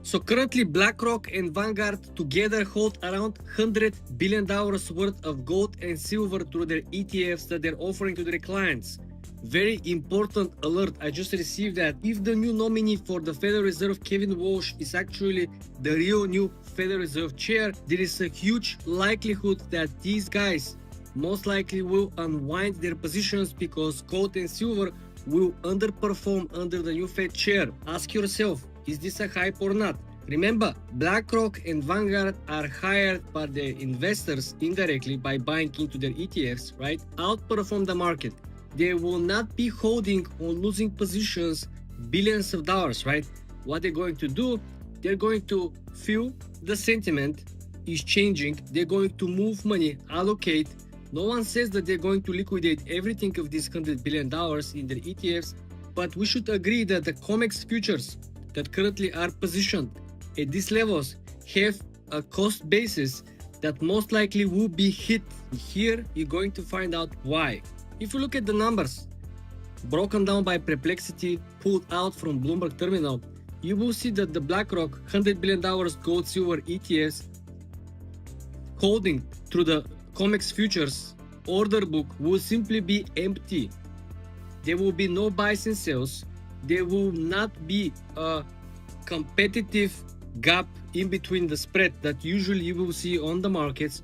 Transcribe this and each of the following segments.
So currently BlackRock and Vanguard together hold around $100 billion worth of gold and silver through their ETFs that they're offering to their clients. Very important alert, I just received that if the new nominee for the Federal Reserve, Kevin Walsh, is actually the real new Federal Reserve chair, there is a huge likelihood that these guys most likely will unwind their positions because gold and silver will underperform under the new Fed chair. Ask yourself, is this a hype or not? Remember, BlackRock and Vanguard are hired by the investors indirectly by buying into their ETFs, right? Outperform the market. They will not be holding on losing positions billions of dollars, right? What they're going to do, they're going to feel the sentiment is changing. They're going to move money, allocate. No one says that they're going to liquidate everything of these $100 billion in their ETFs, but we should agree that the COMEX futures that currently are positioned at these levels have a cost basis that most likely will be hit. Here, you're going to find out why. If you look at the numbers, broken down by Perplexity, pulled out from Bloomberg Terminal, you will see that the BlackRock $100 billion gold silver ETFs holding through the COMEX futures order book will simply be empty. There will be no buys and sells. There will not be a competitive gap in between the spread that usually you will see on the markets.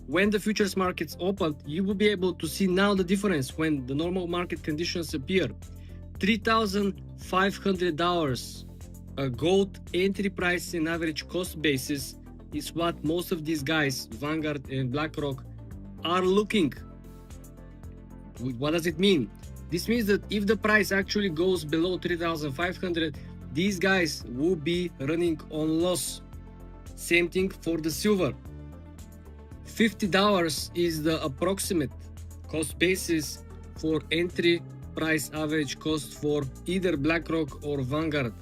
When the futures markets open, you will be able to see now the difference when the normal market conditions appear. $3,500 a gold entry price and average cost basis is what most of these guys, Vanguard and BlackRock, are looking. What does it mean? This means that if the price actually goes below 3,500, these guys will be running on loss. Same thing for the silver. $50 is the approximate cost basis for entry price average cost for either BlackRock or Vanguard.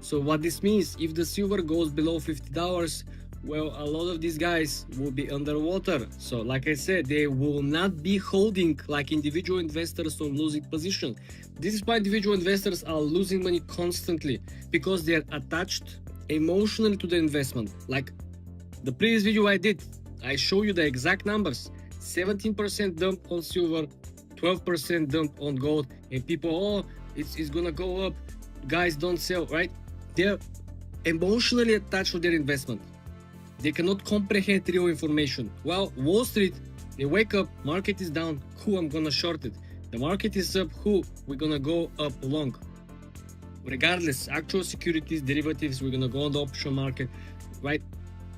So what this means, if the silver goes below $50, well, a lot of these guys will be underwater. So like I said, they will not be holding like individual investors on losing position. This is why individual investors are losing money constantly, because they are attached emotionally to the investment. Like the previous video I did, I show you the exact numbers. 17% dump on silver, 12% dump on gold, and people, oh, it's gonna go up. Guys, don't sell, right? They're emotionally attached to their investment. They cannot comprehend real information. Well, Wall Street, they wake up, market is down, cool, I'm gonna short it. The market is up, cool, we're gonna go up long. Regardless, actual securities, derivatives, we're gonna go on the option market, right?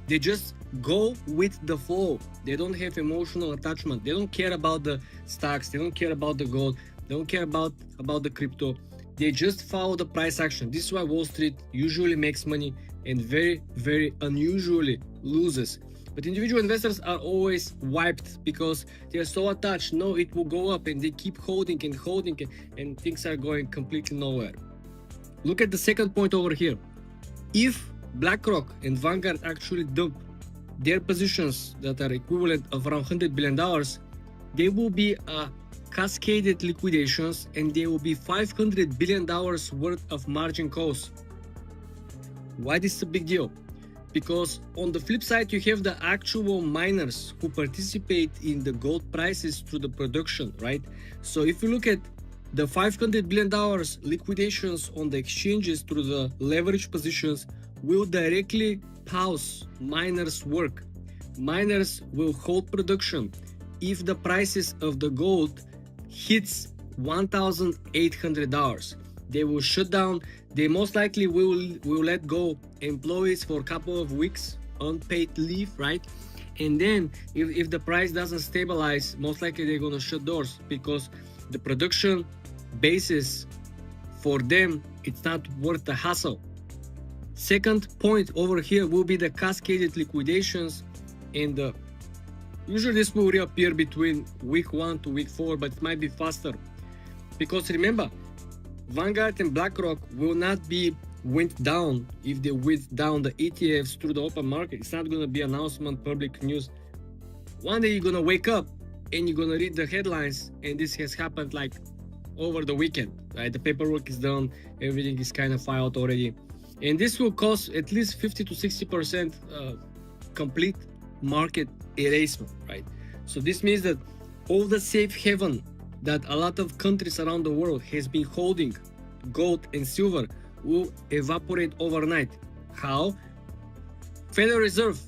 They just go with the flow. They don't have emotional attachment. They don't care about the stocks. They don't care about the gold. They don't care about the crypto. They just follow the price action. This is why Wall Street usually makes money and very, very unusually loses. But individual investors are always wiped because they are so attached. No, it will go up, and they keep holding and holding, and things are going completely nowhere. Look at the second point over here. If BlackRock and Vanguard actually dump their positions that are equivalent of around $100 billion, there will be a cascaded liquidations, and there will be $500 billion worth of margin calls. Why this is a big deal? Because on the flip side, you have the actual miners who participate in the gold prices through the production, right? So if you look at the $500 billion liquidations on the exchanges through the leverage positions will directly pause miners' work. Miners will hold production if the prices of the gold hits $1,800. They will shut down. They most likely will let go employees for a couple of weeks, unpaid leave, right? And then if the price doesn't stabilize, most likely they're gonna shut doors because the production basis for them, it's not worth the hassle. Second point over here will be the cascaded liquidations, and usually this will reappear between week 1 to week 4, but it might be faster. Because remember, Vanguard and BlackRock will not be went down if they went down the ETFs through the open market. It's not going to be announcement, public news. One day you're going to wake up and you're going to read the headlines, and this has happened like over the weekend, right? The paperwork is done, everything is kind of filed already, And this will cause at least 50 to 60% complete market erasement, right? So this means that all the safe haven that a lot of countries around the world has been holding gold and silver will evaporate overnight. How? Federal Reserve,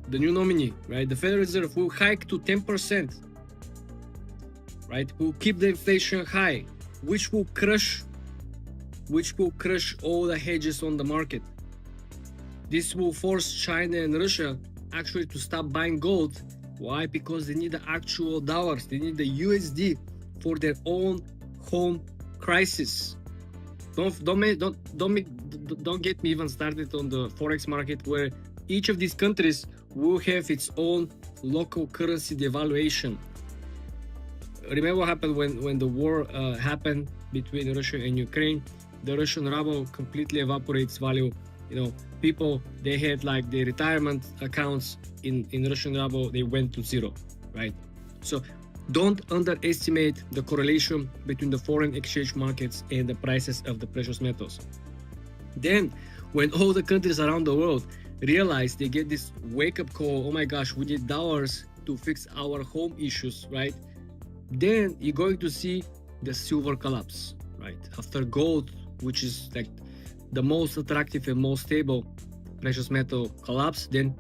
the new nominee, right? The Federal Reserve will hike to 10%, right? Will keep the inflation high, which will crush all the hedges on the market. This will force China and Russia actually to stop buying gold. Why? Because they need the actual dollars. They need the USD for their own home crisis. Don't get me even started on the forex market, where each of these countries will have its own local currency devaluation. Remember what happened when the war happened between Russia and Ukraine? The Russian ruble completely evaporates value. People, they had like their retirement accounts in Russian ruble, they went to zero, right? So don't underestimate the correlation between the foreign exchange markets and the prices of the precious metals. Then, when all the countries around the world realize, they get this wake-up call, oh my gosh, we need dollars to fix our home issues, right? Then you're going to see the silver collapse, right? After gold, which is like the most attractive and most stable precious metal, collapse, then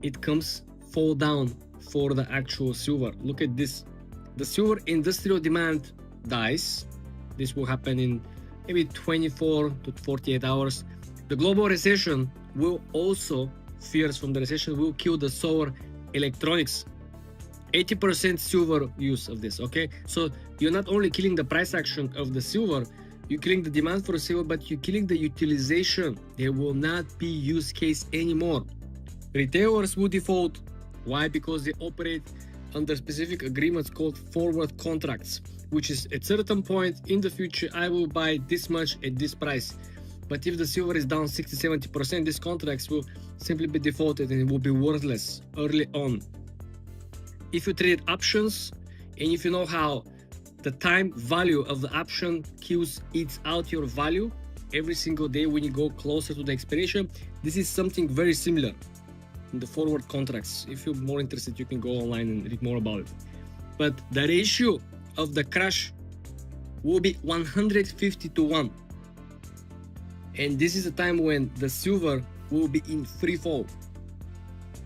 it comes fall down for the actual silver. Look at this. The silver industrial demand dies. This will happen in maybe 24 to 48 hours. The global recession will also, fears from the recession will kill the solar electronics. 80% silver use of this, okay? So you're not only killing the price action of the silver, you're killing the demand for silver, but you're killing the utilization. There will not be use case anymore. Retailers will default. Why? Because they operate under specific agreements called forward contracts, which is at certain point in the future, I will buy this much at this price. But if the silver is down 60-70%, these contracts will simply be defaulted and it will be worthless early on. If you trade options, and if you know how the time value of the option eats out your value every single day when you go closer to the expiration, this is something very similar in the forward contracts. If you're more interested, you can go online and read more about it. But the ratio of the crash will be 150 to 1. And this is a time when the silver will be in free fall.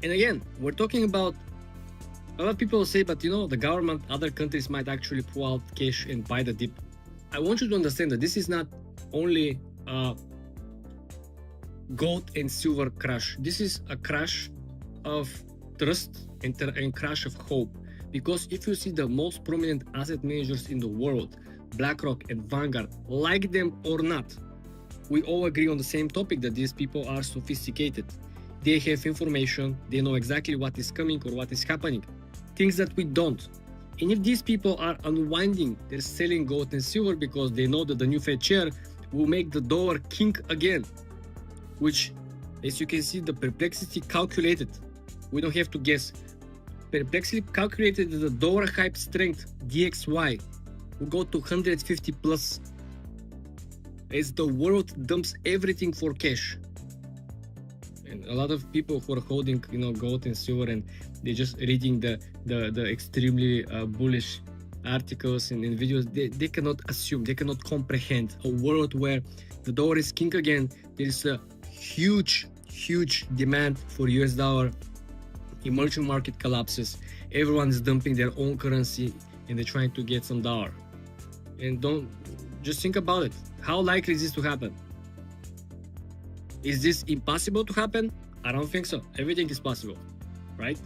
And again, we're talking about, a lot of people say, but the government, other countries might actually pull out cash and buy the dip. I want you to understand that this is not only a gold and silver crash. This is a crash of trust and crash of hope. Because if you see the most prominent asset managers in the world, Blackrock and Vanguard, like them or not, we all agree on the same topic, that these people are sophisticated. They have information, they know exactly what is coming or what is happening. Things that we don't. And if these people are unwinding, they're selling gold and silver because they know that the new Fed chair will make the dollar king again, which, as you can see, the Perplexity calculated. We don't have to guess. Perplexity calculated that the dollar hype strength DXY will go to 150 plus as the world dumps everything for cash. And a lot of people who are holding gold and silver, and they're just reading the extremely bullish articles and videos, they cannot assume, they cannot comprehend a world where the dollar is king again. There is a huge demand for US dollar. Emerging market collapses, everyone is dumping their own currency and they're trying to get some dollar. And just think about it. How likely is this to happen? Is this impossible to happen? I don't think so. Everything is possible, right?